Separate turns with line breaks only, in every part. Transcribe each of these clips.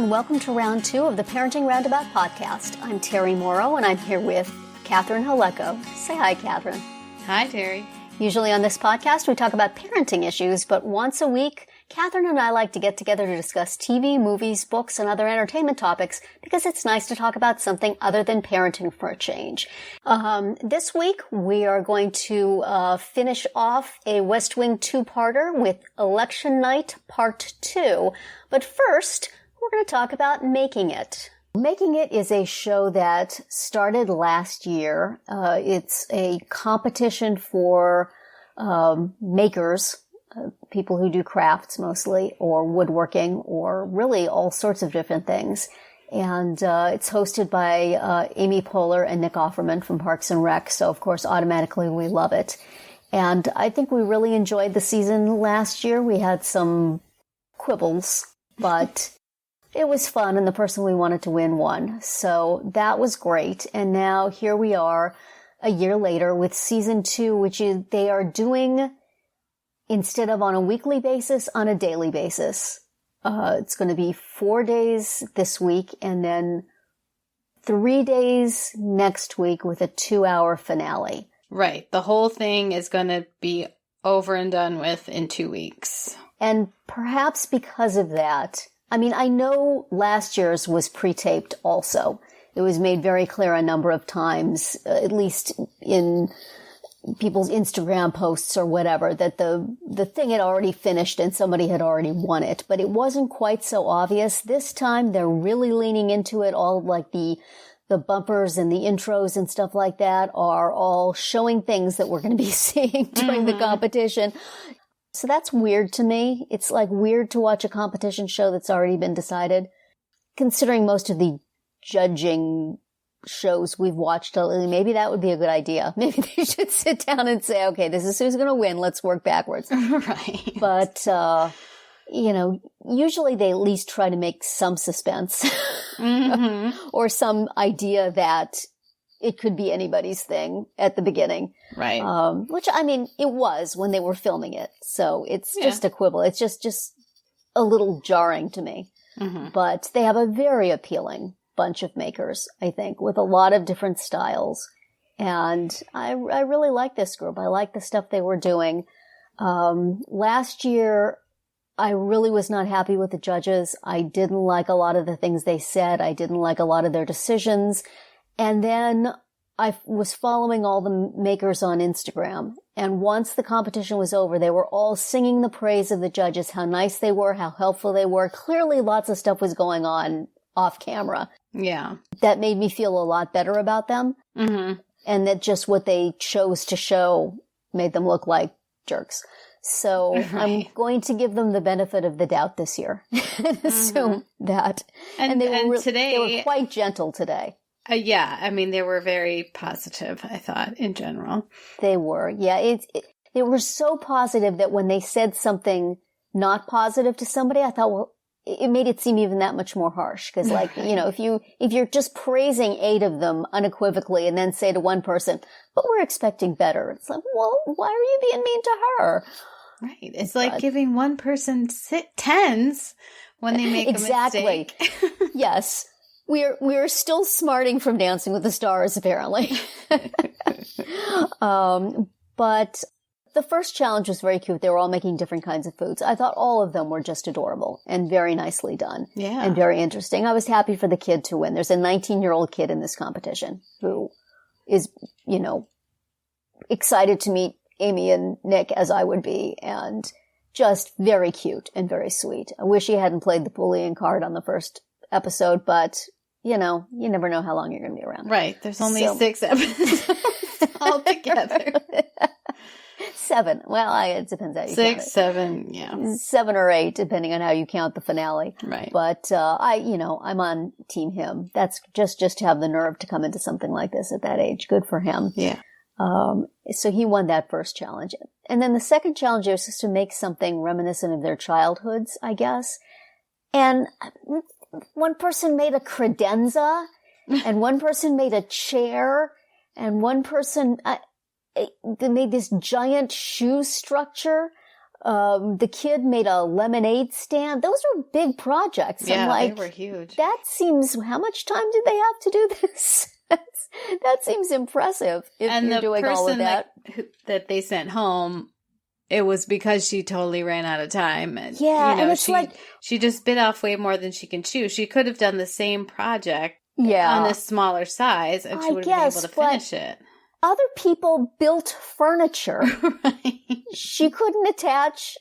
and welcome to round 2 of the Parenting Roundabout podcast. I'm Terry Morrow, and I'm here with Catherine Haleko. Say hi, Catherine.
Hi, Terry.
Usually on this podcast, we talk about parenting issues, but once a week, Catherine and I like to get together to discuss TV, movies, books, and other entertainment topics because it's nice to talk about something other than parenting for a change. This week, we are going to finish off a West Wing two-parter with Election Night Part 2. But first, we're going to talk about Making It. Making It is a show that started last year. It's a competition for makers, people who do crafts mostly, or woodworking, or really all sorts of different things. And it's hosted by Amy Poehler and Nick Offerman from Parks and Rec, so of course automatically we love it. And I think we really enjoyed the season last year. We had some quibbles, but it was fun, and the person we wanted to win won. So that was great. And now here we are a year later with season 2, which is they are doing, instead of on a weekly basis, on a daily basis. It's going to be 4 days this week and then 3 days next week with a 2-hour finale.
Right. The whole thing is going to be over and done with in 2 weeks.
And perhaps because of that, I mean, I know last year's was pre-taped also. It was made very clear a number of times, at least in people's Instagram posts or whatever, that the thing had already finished and somebody had already won it. But it wasn't quite so obvious. This time they're really leaning into it. All like the bumpers and the intros and stuff like that are all showing things that we're going to be seeing during the competition. So that's weird to me. It's like weird to watch a competition show that's already been decided, considering most of the judging shows we've watched lately. Maybe that would be a good idea. Maybe they should sit down and say, okay, this is who's going to win. Let's work backwards.
Right.
But, usually they at least try to make some suspense or some idea that it could be anybody's thing at the beginning.
Right.
Which, I mean, it was when they were filming it. So it's just a quibble. It's just a little jarring to me. But they have a very appealing bunch of makers, I think, with a lot of different styles. And I really like this group. I like the stuff they were doing. Last year, I really was not happy with the judges. I didn't like a lot of the things they said. I didn't like a lot of their decisions. And then I was following all the makers on Instagram. And once the competition was over, they were all singing the praise of the judges, how nice they were, how helpful they were. Clearly, lots of stuff was going on off camera.
Yeah.
That made me feel a lot better about them. And that just what they chose to show made them look like jerks. So I'm going to give them the benefit of the doubt this year and assume that. And they were quite gentle today.
Yeah, I mean, they were very positive, I thought, in general.
They were. Yeah, they were so positive that when they said something not positive to somebody, I thought, well, it made it seem even that much more harsh. Because, like, if you're just praising 8 of them unequivocally and then say to one person, but we're expecting better. It's like, well, why are you being mean to her?
Right. It's like giving one person 10s when they make a mistake.
Yes. We're still smarting from Dancing with the Stars, apparently. But the first challenge was very cute. They were all making different kinds of foods. I thought all of them were just adorable and very nicely done.
Yeah.
And very interesting. I was happy for the kid to win. There's a 19-year-old kid in this competition who is, excited to meet Amy and Nick as I would be, and just very cute and very sweet. I wish he hadn't played the bullying card on the first episode, but you never know how long you're going to be around.
Right. There's only 6 episodes altogether.
7. Well, it depends how you
6,
count it.
7, yeah.
7 or 8, depending on how you count the finale.
Right.
But I'm on team him. That's just to have the nerve to come into something like this at that age. Good for him.
Yeah.
So he won that first challenge. And then the second challenge was just to make something reminiscent of their childhoods, I guess. And one person made a credenza, and one person made a chair, and one person they made this giant shoe structure The kid made a lemonade stand. Those are big projects.
Yeah,
I'm like,
they were huge.
That seems, how much time did they have to do this? That seems impressive if
and
you're doing all of that.
that they sent home, it was because she totally ran out of time. And,
yeah, and it's
she just bit off way more than she can chew. She could have done the same project on a smaller size, and she would have been able to finish it.
Other people built furniture.
Right.
She couldn't attach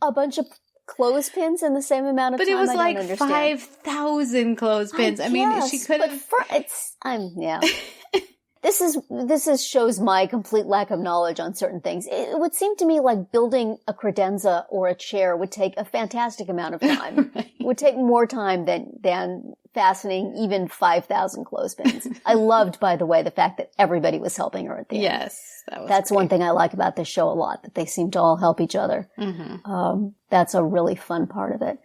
a bunch of clothespins in the same amount of time.
But it was
like
5,000 clothespins. I mean, she could have.
Yeah. This shows my complete lack of knowledge on certain things. It would seem to me like building a credenza or a chair would take a fantastic amount of time. Right. It would take more time than fastening even 5,000 clothespins. I loved, by the way, the fact that everybody was helping her at the end.
Yes,
that's great. One thing I like about this show a lot, that they seem to all help each other. Mm-hmm. That's a really fun part of it.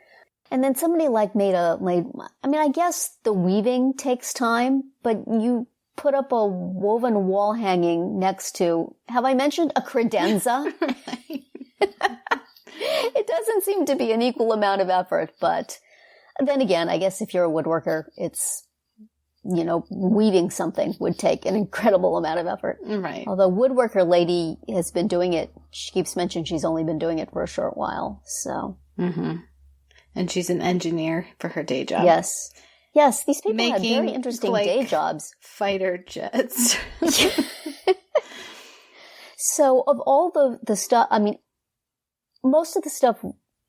And then somebody I guess the weaving takes time, but you put up a woven wall hanging next to, have I mentioned a credenza? It doesn't seem to be an equal amount of effort, but then again, I guess if you're a woodworker, it's, weaving something would take an incredible amount of effort.
Right.
Although woodworker lady has been doing it, she keeps mentioning she's only been doing it for a short while, so.
Mm-hmm. And she's an engineer for her day job.
Yes. Yes, these people have very interesting day jobs.
Fighter jets.
So of all the stuff, I mean, most of the stuff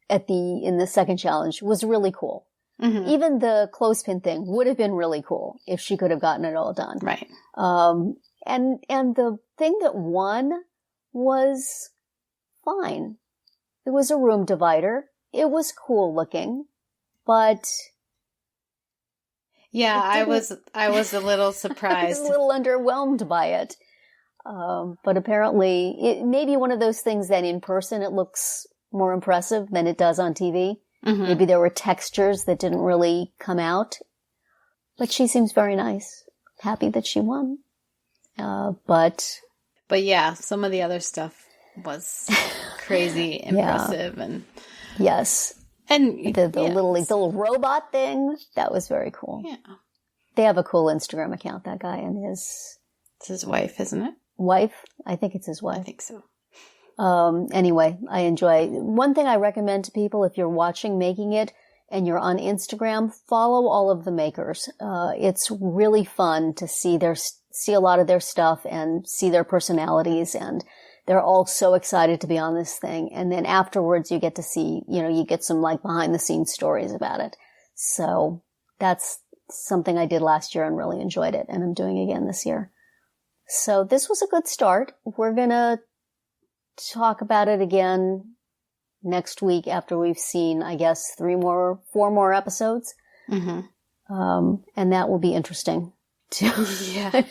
in the second challenge was really cool. Mm-hmm. Even the clothespin thing would have been really cool if she could have gotten it all done.
Right.
And the thing that won was fine. It was a room divider. It was cool looking, but
yeah, I was a little surprised.
I was a little underwhelmed by it. But apparently it may be one of those things that in person it looks more impressive than it does on TV. Mm-hmm. Maybe there were textures that didn't really come out. But she seems very nice. Happy that she won. But
yeah, some of the other stuff was crazy impressive. Yeah. And
yes.
And
the little robot thing, that was very cool.
Yeah.
They have a cool Instagram account, that guy and
it's his wife, isn't it?
Wife? I think it's his wife.
I think so.
Anyway, I enjoy. One thing I recommend to people, if you're watching Making It and you're on Instagram, follow all of the makers. It's really fun to see a lot of their stuff and see their personalities, and they're all so excited to be on this thing. And then afterwards you get to see, you get some behind the scenes stories about it. So that's something I did last year and really enjoyed it. And I'm doing again this year. So this was a good start. We're going to talk about it again next week after we've seen, I guess, 4 more episodes. Mm-hmm. And that will be interesting.
Yeah.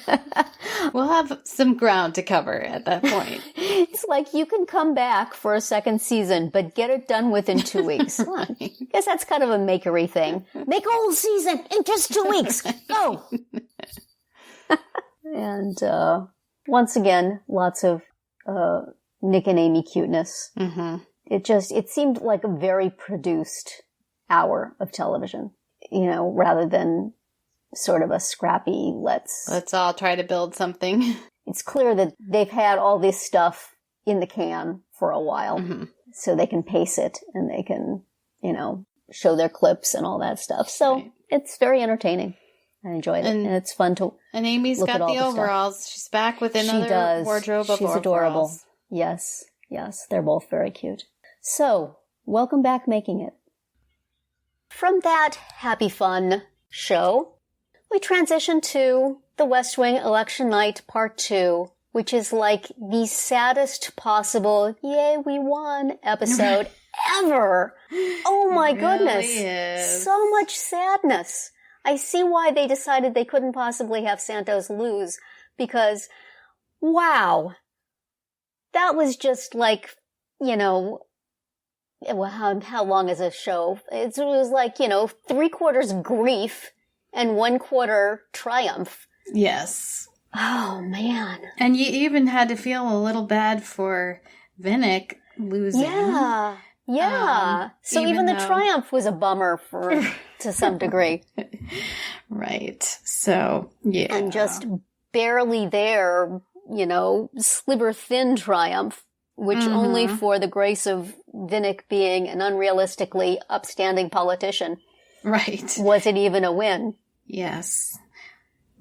We'll have some ground to cover at that point.
It's like you can come back for a second season, but get it done within 2 weeks. Right. I guess that's kind of a makery thing. Make a whole season in just 2 weeks. Go! And once again, lots of Nick and Amy cuteness. Mm-hmm. It seemed like a very produced hour of television, rather than sort of a scrappy, let's
all try to build something.
It's clear that they've had all this stuff in the can for a while, mm-hmm. so they can pace it and they can, show their clips and all that stuff. So right. It's very entertaining. I enjoyed it, and it's fun to.
And Amy's got the overalls. Stuff. She's back with another wardrobe of overalls. She's adorable.
Yes, they're both very cute. So, welcome back, Making It. From that happy fun show, we transition to The West Wing Election Night Part 2, which is like the saddest possible, yay, we won episode ever. Oh my goodness.
Is.
So much sadness. I see why they decided they couldn't possibly have Santos lose, because, wow, that was just like, how long is a show? It was like, 3/4 grief and 1/4 triumph.
Yes.
Oh, man.
And you even had to feel a little bad for Vinnick losing.
Yeah. Yeah. So even the triumph was a bummer to some degree.
Right. So, yeah.
And just barely there, sliver thin triumph, which only for the grace of Vinnick being an unrealistically upstanding politician.
Right.
Was it even a win?
Yes.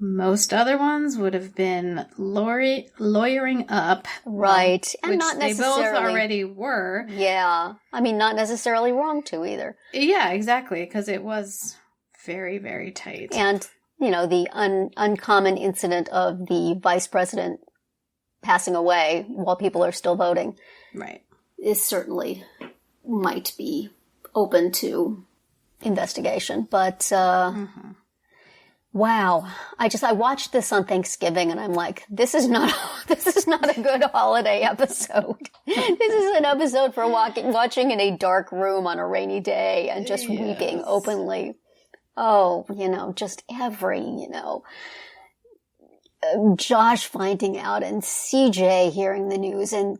Most other ones would have been lawyering up.
Right. And
which
not necessarily.
They both already were.
Yeah. I mean, not necessarily wrong to either.
Yeah, exactly. Because it was very, very tight.
And, the uncommon incident of the vice president passing away while people are still voting.
Right.
Is certainly might be open to investigation. But, wow. I watched this on Thanksgiving and I'm like, this is not a good holiday episode. This is an episode for watching in a dark room on a rainy day and just weeping openly. Oh, just every, Josh finding out and CJ hearing the news and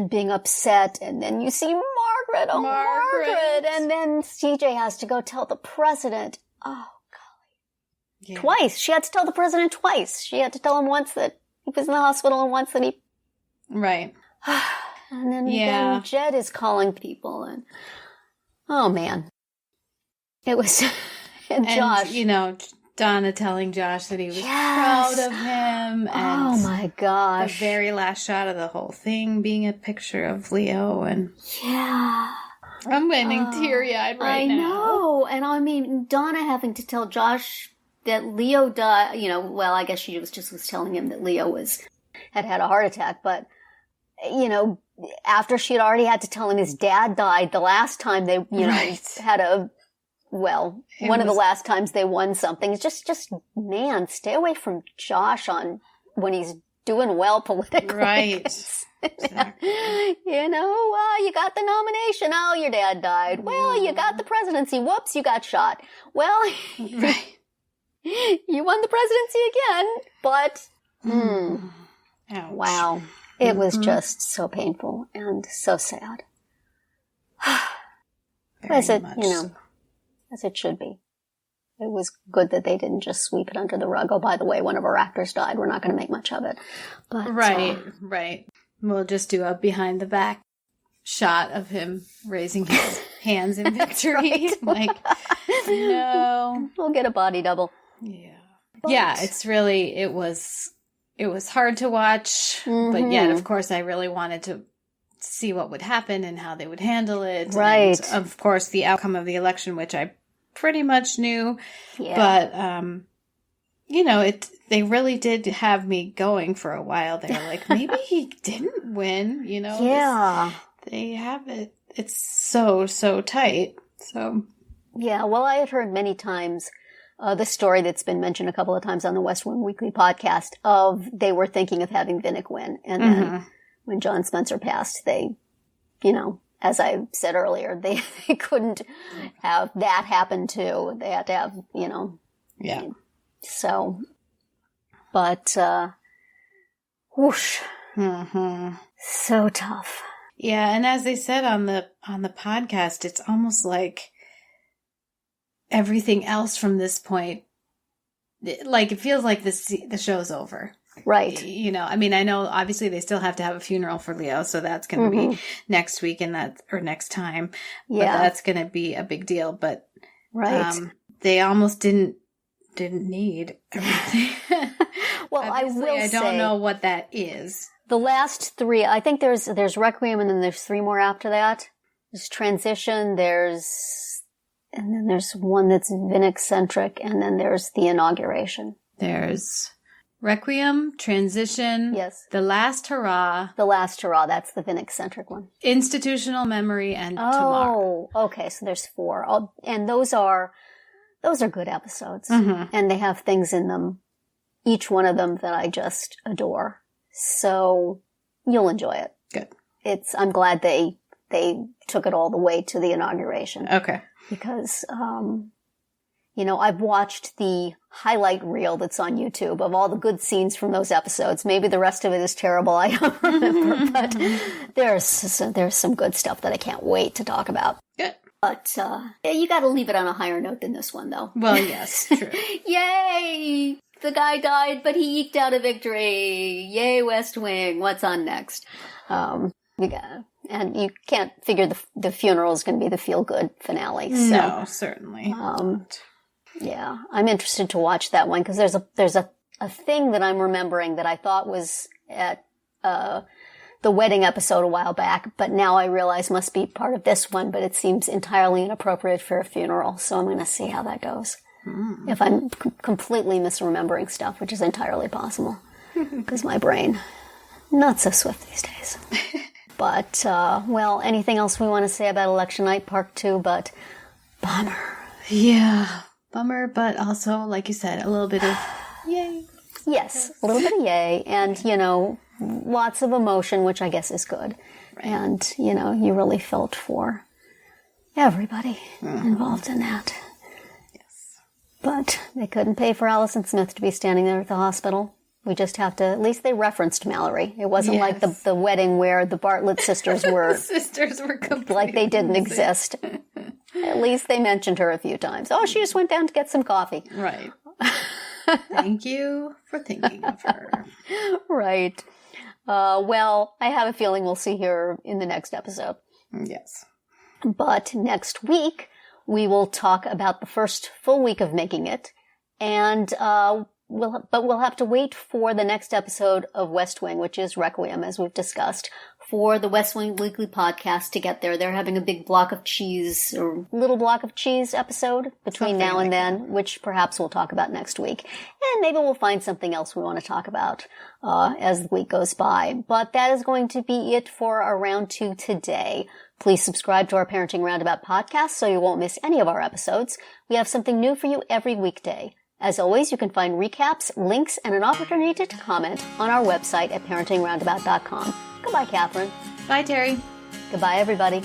being upset. And then you see Margaret. Oh, Margaret. And then CJ has to go tell the president. Oh, yeah. Twice. She had to tell the president twice. She had to tell him once that he was in the hospital and once that he...
Right.
And then Jed is calling people and... Oh, man. It was... and Josh...
Donna telling Josh that he was proud of him. And
oh, my gosh.
The very last shot of the whole thing being a picture of Leo and...
Yeah.
I'm getting teary-eyed right now.
I know. And I mean, Donna having to tell Josh... that Leo died, well, I guess she was telling him that Leo had a heart attack, but, after she had already had to tell him his dad died the last time they, had one of the last times they won something. It's just, man, stay away from Josh when he's doing well politically.
Right. Exactly.
You got the nomination. Oh, your dad died. Well, you got the presidency. Whoops, you got shot. Well,
right.
You won the presidency again, but
Ouch.
Wow. It was just so painful and so sad. As it should be. It was good that they didn't just sweep it under the rug. Oh, by the way, one of our actors died. We're not going to make much of it. But,
right. We'll just do a behind the back shot of him raising his hands in victory. Like, no.
We'll get a body double.
Yeah. Yeah, it was hard to watch, but yet, of course, I really wanted to see what would happen and how they would handle it.
Right.
And, of course, the outcome of the election, which I pretty much knew.
Yeah.
But, they really did have me going for a while there. Like, maybe he didn't win,
Yeah.
They have it. It's so, so tight. So.
Yeah, well, I had heard many times the story that's been mentioned a couple of times on the West Wing Weekly podcast of they were thinking of having Vinnick win. And then when John Spencer passed, they, as I said earlier, they couldn't have that happen too. They had to have,
Yeah.
So, but, whoosh. So tough.
Yeah, and as they said on the podcast, it's almost like everything else from this point, like it feels like the show's over.
Right.
I mean, I know obviously they still have to have a funeral for Leo, so that's going to be next week or next time.
Yeah.
But that's going to be a big deal. But they almost didn't need everything.
Well, I
don't know what that is.
The last three, I think there's Requiem and then there's three more after that. There's Transition, and then there's one that's Vinnick-centric, and then there's the Inauguration.
There's Requiem, Transition,
yes,
The Last Hurrah.
The Last Hurrah, that's the Vinnick-centric one.
Institutional Memory and Tomorrow.
Oh, okay, so there's four. And those are good episodes. And they have things in them, each one of them that I just adore. So you'll enjoy it.
Good.
I'm glad they took it all the way to the Inauguration.
Okay.
Because, I've watched the highlight reel that's on YouTube of all the good scenes from those episodes. Maybe the rest of it is terrible, I don't remember, but there's some good stuff that I can't wait to talk about.
Good.
But you got to leave it on a higher note than this one, though.
Well, yes, true.
Yay! The guy died, but he eked out a victory. Yay, West Wing. What's on next? And you can't figure the funeral is going to be the feel-good finale. So,
no, certainly.
Yeah, I'm interested to watch that one because there's a thing that I'm remembering that I thought was at the wedding episode a while back, but now I realize must be part of this one, but it seems entirely inappropriate for a funeral, so I'm going to see how that goes. If I'm completely misremembering stuff, which is entirely possible, because my brain, not so swift these days. But, well, anything else we want to say about Election Night Part 2, but bummer.
Yeah, bummer, but also, like you said, a little bit of yay.
Yes, a little bit of yay, and, lots of emotion, which I guess is good. Right. And, you really felt for everybody involved in that.
Yes.
But they couldn't pay for Allison Smith to be standing there at the hospital. We just have to, at least they referenced Mallory. It wasn't like the wedding where the Bartlett sisters were...
completely
like they didn't exist. At least they mentioned her a few times. Oh, she just went down to get some coffee.
Right. Thank you for thinking of her.
Right. Well, I have a feeling we'll see her in the next episode.
Yes.
But next week, we will talk about the first full week of making it, and we'll have to wait for the next episode of West Wing, which is Requiem, as we've discussed, for the West Wing Weekly podcast to get there. They're having a big block of cheese, or little block of cheese episode between now and then, which perhaps we'll talk about next week. And maybe we'll find something else we want to talk about as the week goes by. But that is going to be it for our Round 2 today. Please subscribe to our Parenting Roundabout podcast so you won't miss any of our episodes. We have something new for you every weekday. As always, you can find recaps, links, and an opportunity to comment on our website at parentingroundabout.com. Goodbye, Catherine.
Bye, Terry.
Goodbye, everybody.